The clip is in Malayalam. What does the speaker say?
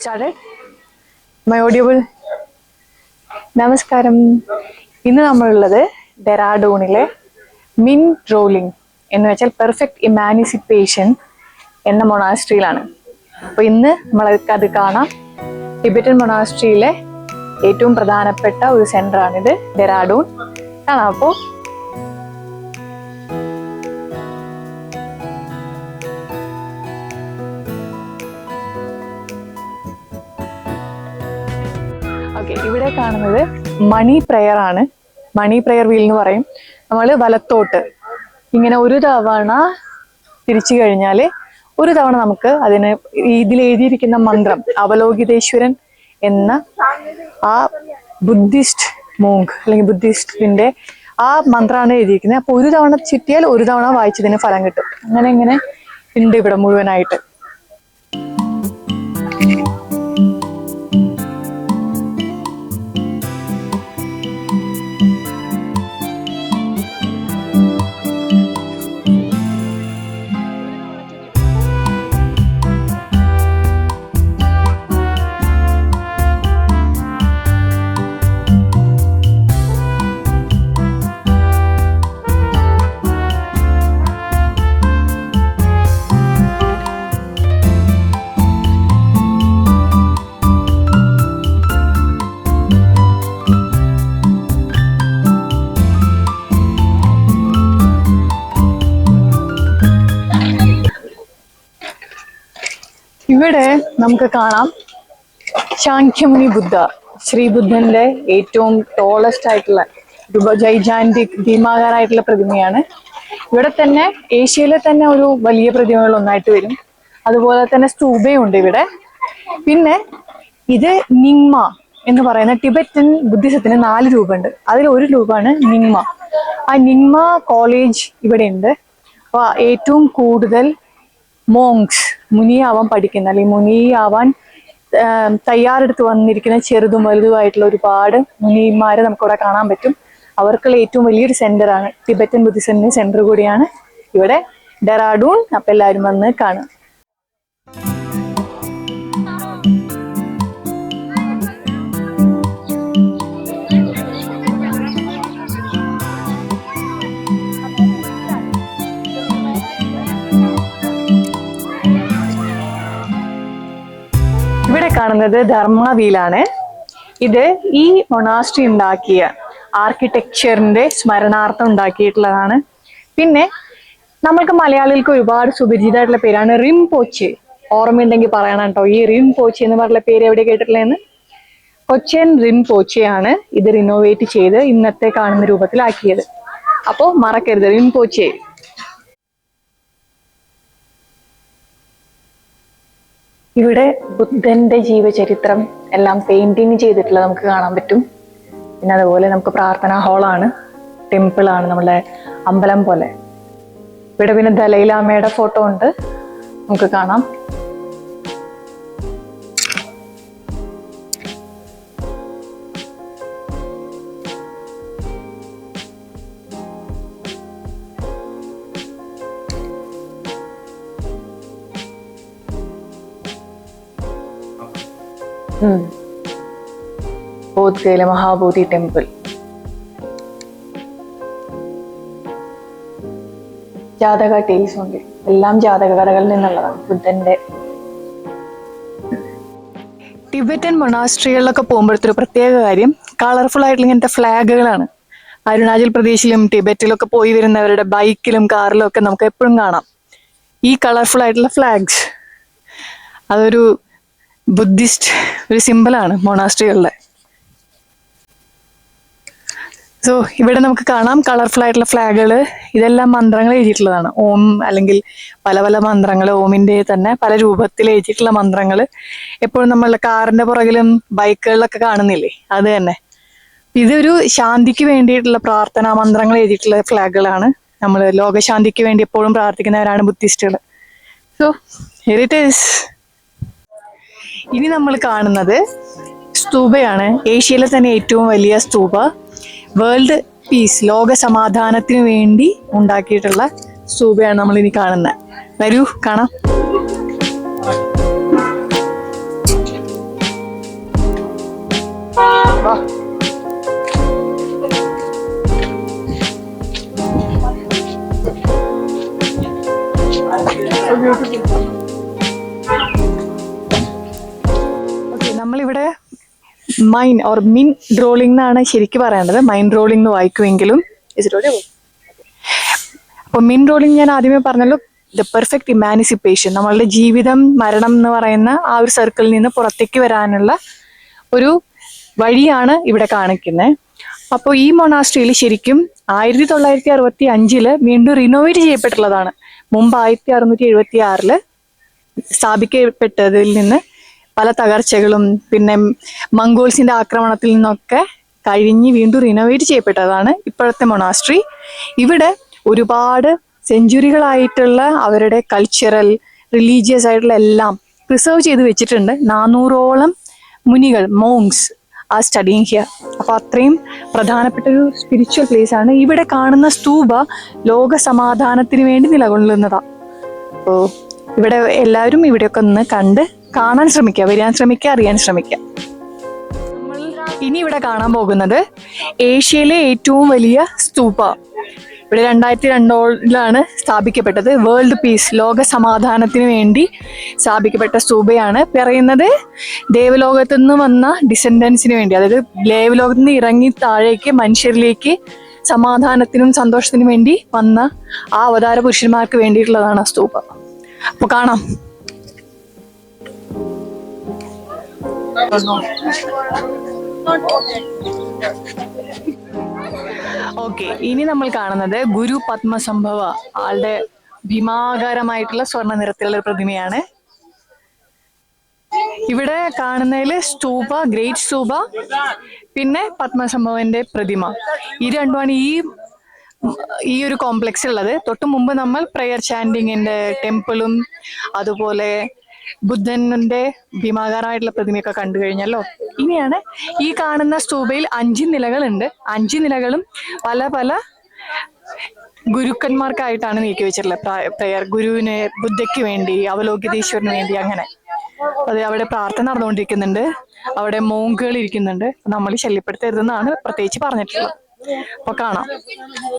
Started? Am I audible? നമസ്കാരം. ഇന്ന് നമ്മളുള്ളത് ഡെറാഡൂണിലെ മിൻ റോളിംഗ് എന്ന് വെച്ചാൽ പെർഫെക്റ്റ് ഇമാനിസിപ്പേഷൻ എന്ന മൊണാസ്ട്രിയിലാണ്. അപ്പോൾ ഇന്ന് നമ്മളത് കാണാം. ടിബറ്റൻ മൊണാസ്ട്രിയിലെ ഏറ്റവും പ്രധാനപ്പെട്ട ഒരു സെന്ററാണിത്, ഡെറാഡൂൺ. കാണാം. അപ്പോൾ ഇവിടെ കാണുന്നത് മണി പ്രെയർ ആണ്. മണി പ്രെയർ വീൽ എന്ന് പറയും. നമ്മൾ വലത്തോട്ട് ഇങ്ങനെ ഒരു തവണ തിരിച്ചു കഴിഞ്ഞാൽ ഒരു തവണ നമുക്ക് അതിന് ഇതിൽ എഴുതിയിരിക്കുന്ന മന്ത്രം അവലോകിതേശ്വരൻ എന്ന ആ ബുദ്ധിസ്റ്റ് മോങ്ക് അല്ലെങ്കിൽ ബുദ്ധിസ്റ്റിന്റെ ആ മന്ത്രമാണ് എഴുതിയിരിക്കുന്നത്. അപ്പൊ ഒരു തവണ ചുറ്റിയാൽ ഒരു തവണ വായിച്ചതിന് ഫലം കിട്ടും. അങ്ങനെ ഇങ്ങനെ ഉണ്ട് ഇവിടെ മുഴുവനായിട്ട്. ഇവിടെ നമുക്ക് കാണാം ശാക്യമുനി ബുദ്ധ, ശ്രീബുദ്ധന്റെ ഏറ്റവും ടോളസ്റ്റ് ആയിട്ടുള്ള ജൈജാന്റിക് ഭീമാകാരായിട്ടുള്ള പ്രതിമയാണ്. ഇവിടെ തന്നെ ഏഷ്യയിലെ തന്നെ ഒരു വലിയ പ്രതിമകൾ ഒന്നായിട്ട് വരും. അതുപോലെ തന്നെ സ്തൂപയുണ്ട് ഇവിടെ. പിന്നെ ഇത് നിങ്മ എന്ന് പറയുന്ന ടിബറ്റൻ ബുദ്ധിസത്തിന് 4 രൂപമുണ്ട്. അതിൽ ഒരു രൂപമാണ് നിങ്മ. ആ നിങ്മ കോളേജ് ഇവിടെ ഉണ്ട്. അപ്പൊ ഏറ്റവും കൂടുതൽ മോങ്സ് മുനിയാവാൻ പഠിക്കുന്ന അല്ലെങ്കിൽ മുനിയാവാൻ തയ്യാറെടുത്ത് വന്നിരിക്കുന്ന ചെറുതും വലുതുമായിട്ടുള്ള ഒരുപാട് മുനിമാരെ നമുക്കിവിടെ കാണാൻ പറ്റും. അവർക്കുള്ള ഏറ്റവും വലിയൊരു സെന്ററാണ്, ടിബറ്റൻ ബുദ്ധിസത്തിന്റെ സെന്റർ കൂടിയാണ് ഇവിടെ ഡെറാഡൂൺ. അപ്പൊ എല്ലാവരും വന്ന് കാണും. ഇവിടെ കാണുന്നത് ധർമ്മ വീലാണ്. ഇത് ഈ മൊണാസ്ട്രി ഉണ്ടാക്കിയ ആർക്കിടെക്ചറിന്റെ സ്മരണാർത്ഥം ഉണ്ടാക്കിയിട്ടുള്ളതാണ്. പിന്നെ നമ്മൾക്ക് മലയാളികൾക്ക് ഒരുപാട് സുപരിചിതമായിട്ടുള്ള പേരാണ് റിംപോച്ചെ. ഓർമ്മയുണ്ടെങ്കിൽ പറയണം കേട്ടോ. ഈ റിംപോച്ചെ എന്ന് പറഞ്ഞ പേര് എവിടെ കേട്ടിട്ടുള്ളതെന്ന്? കൊച്ചിൻ റിംപോച്ചെയാണ് ഇത് റിനോവേറ്റ് ചെയ്ത് ഇന്നത്തെ കാണുന്ന രൂപത്തിലാക്കിയത്. അപ്പോൾ മറക്കരുത്, റിംപോച്ചെ. ഇവിടെ ബുദ്ധന്റെ ജീവചരിത്രം എല്ലാം പെയിന്റിങ് ചെയ്തിട്ടുള്ളത് നമുക്ക് കാണാൻ പറ്റും. പിന്നെ അതുപോലെ നമുക്ക് പ്രാർത്ഥനാ ഹാളാണ്, ടെമ്പിളാണ്, നമ്മുടെ അമ്പലം പോലെ. ഇവിടെ പിന്നെ ദലൈലാമയുടെ ഫോട്ടോ ഉണ്ട്, നമുക്ക് കാണാം. ബോധ്ഗയയിലെ മഹാബോധി ടെമ്പിൾ. ജാതക ടേൽസ് ഉണ്ട്, എല്ലാം ജാതക കഥകളിൽ നിന്നുള്ളതാണ് ബുദ്ധന്റെ. ടിബറ്റൻ മൊണാസ്ട്രികളിലൊക്കെ പോകുമ്പോഴത്തെ പ്രത്യേക കാര്യം കളർഫുൾ ആയിട്ടുള്ള ഇങ്ങനത്തെ ഫ്ലാഗുകളാണ്. അരുണാചൽ പ്രദേശിലും ടിബറ്റിലൊക്കെ പോയി വരുന്നവരുടെ ബൈക്കിലും കാറിലും ഒക്കെ നമുക്ക് എപ്പോഴും കാണാം ഈ കളർഫുൾ ആയിട്ടുള്ള ഫ്ലാഗ്സ്. അതൊരു ബുദ്ധിസ്റ്റ് ഒരു സിമ്പിളാണ് മൊണാസ്ട്രികളുടെ. സോ ഇവിടെ നമുക്ക് കാണാം കളർഫുൾ ആയിട്ടുള്ള ഫ്ലാഗുകൾ. ഇതെല്ലാം മന്ത്രങ്ങൾ എഴുതിയിട്ടുള്ളതാണ്. ഓം അല്ലെങ്കിൽ പല പല മന്ത്രങ്ങൾ, ഓമിന്റെ തന്നെ പല രൂപത്തിൽ എഴുതിയിട്ടുള്ള മന്ത്രങ്ങൾ എപ്പോഴും നമ്മളുടെ കാറിന്റെ പുറകിലും ബൈക്കുകളിലൊക്കെ കാണുന്നില്ലേ, അത് തന്നെ. ഇതൊരു ശാന്തിക്ക് വേണ്ടിയിട്ടുള്ള പ്രാർത്ഥനാ മന്ത്രങ്ങൾ എഴുതിയിട്ടുള്ള ഫ്ലാഗുകളാണ്. നമ്മൾ ലോകശാന്തിക്ക് വേണ്ടി എപ്പോഴും പ്രാർത്ഥിക്കുന്നവരാണ് ബുദ്ധിസ്റ്റുകൾ. So here it is. ഇനി നമ്മൾ കാണുന്നത് സ്തൂപയാണ്. ഏഷ്യയിലെ തന്നെ ഏറ്റവും വലിയ സ്തൂപ. വേൾഡ് പീസ്, ലോക സമാധാനത്തിന് വേണ്ടി ഉണ്ടാക്കിയിട്ടുള്ള സ്തൂപയാണ് നമ്മൾ ഇനി കാണുന്നത്. വരൂ കാണാം. വാ. ഓക്കെ, നമ്മളിവിടെ മൈൻ ഓർ മിൻ റോളിംഗ് എന്നാണ് ശരിക്കും പറയേണ്ടത്. മൈൻ റോളിംഗ് എന്ന് വായിക്കുമെങ്കിലും അപ്പൊ മിൻ റോളിംഗ് ഞാൻ ആദ്യമേ പറഞ്ഞല്ലോ, ദ പെർഫെക്റ്റ് ഇമാനിസിപ്പേഷൻ, നമ്മളുടെ ജീവിതം മരണം എന്ന് പറയുന്ന ആ ഒരു സർക്കിളിൽ നിന്ന് പുറത്തേക്ക് വരാനുള്ള ഒരു വഴിയാണ് ഇവിടെ കാണിക്കുന്നത്. അപ്പോൾ ഈ മൊണാസ്ട്രിയിൽ ശരിക്കും 1965 വീണ്ടും റിനോവേറ്റ് ചെയ്യപ്പെട്ടുള്ളതാണ്. മുമ്പ് 1676 സ്ഥാപിക്കപ്പെട്ടതിൽ നിന്ന് പല തകർച്ചകളും പിന്നെ മംഗോൾസിന്റെ ആക്രമണത്തിൽ നിന്നൊക്കെ കഴിഞ്ഞ് വീണ്ടും റിനോവേറ്റ് ചെയ്യപ്പെട്ടതാണ് ഇപ്പോഴത്തെ മൊണാസ്ട്രി. ഇവിടെ ഒരുപാട് സെഞ്ചുറികളായിട്ടുള്ള അവരുടെ കൾച്ചറൽ റിലീജിയസ് ആയിട്ടുള്ള എല്ലാം പ്രിസർവ് ചെയ്ത് വെച്ചിട്ടുണ്ട്. 400ഓളം മുനികൾ, മോങ്സ് ആ സ്റ്റഡിങ് ഹിയർ. അപ്പൊ അത്രയും പ്രധാനപ്പെട്ട ഒരു സ്പിരിച്വൽ പ്ലേസ് ആണ്. ഇവിടെ കാണുന്ന സ്തൂപ ലോക സമാധാനത്തിന് വേണ്ടി നിലകൊള്ളുന്നതാ. അപ്പോൾ ഇവിടെ എല്ലാവരും ഇവിടെയൊക്കെ ഒന്ന് കണ്ട് കാണാൻ ശ്രമിക്കുക, വരാൻ ശ്രമിക്കുക, അറിയാൻ ശ്രമിക്കുക. നമ്മൾ ഇനി ഇവിടെ കാണാൻ പോകുന്നത് ഏഷ്യയിലെ ഏറ്റവും വലിയ സ്തൂപ. ഇവിടെ 2002 സ്ഥാപിക്കപ്പെട്ടത്. വേൾഡ് പീസ്, ലോക സമാധാനത്തിന് വേണ്ടി സ്ഥാപിക്കപ്പെട്ട സ്തൂപയാണ്. പറയുന്നത് ദേവലോകത്തു നിന്ന് വന്ന ഡിസെൻഡൻസിന് വേണ്ടി, അതായത് ദേവലോകത്തു നിന്ന് ഇറങ്ങി താഴേക്ക് മനുഷ്യരിലേക്ക് സമാധാനത്തിനും സന്തോഷത്തിനും വേണ്ടി വന്ന ആ അവതാര പുരുഷന്മാർക്ക് വേണ്ടിയിട്ടുള്ളതാണ് ആ സ്തൂപ. അപ്പൊ കാണാം. ഓക്കെ, ഇനി നമ്മൾ കാണുന്നത് ഗുരു പത്മസംഭവ, ആളുടെ ഭീമാകാരമായിട്ടുള്ള സ്വർണ്ണ നിറത്തിലുള്ള ഒരു പ്രതിമയാണ്. ഇവിടെ കാണുന്നതില് സ്തൂപ, ഗ്രേറ്റ് സ്തൂപ, പിന്നെ പത്മസംഭവന്റെ പ്രതിമ, ഈ രണ്ടുമാണ് ഈ ഒരു കോംപ്ലക്സ് ഉള്ളത്. തൊട്ട് മുമ്പ് നമ്മൾ പ്രെയർ ചാൻഡിങ്ങിന്റെ ടെമ്പിളും അതുപോലെ ബുദ്ധന്റെ ഭീമാകാരമായിട്ടുള്ള പ്രതിമയൊക്കെ കണ്ടു കഴിഞ്ഞല്ലോ. ഇനിയാണ് ഈ കാണുന്ന സ്തൂപയിൽ 5 നിലകളുണ്ട്. 5 നിലകളും പല പല ഗുരുക്കന്മാർക്കായിട്ടാണ് നീക്കി വെച്ചിട്ടുള്ളത്. പ്രെയർ ഗുരുവിന്, ബുദ്ധയ്ക്ക് വേണ്ടി, അവലോകിതേശ്വരന് വേണ്ടി, അങ്ങനെ. അത് അവിടെ പ്രാർത്ഥന നടന്നുകൊണ്ടിരിക്കുന്നുണ്ട്. അവിടെ മോങ്കുകൾ ഇരിക്കുന്നുണ്ട്. നമ്മൾ ശല്യപ്പെടുത്തരുതെന്നാണ് പ്രത്യേകിച്ച് പറഞ്ഞിട്ടുള്ളത്. അപ്പൊ കാണാം.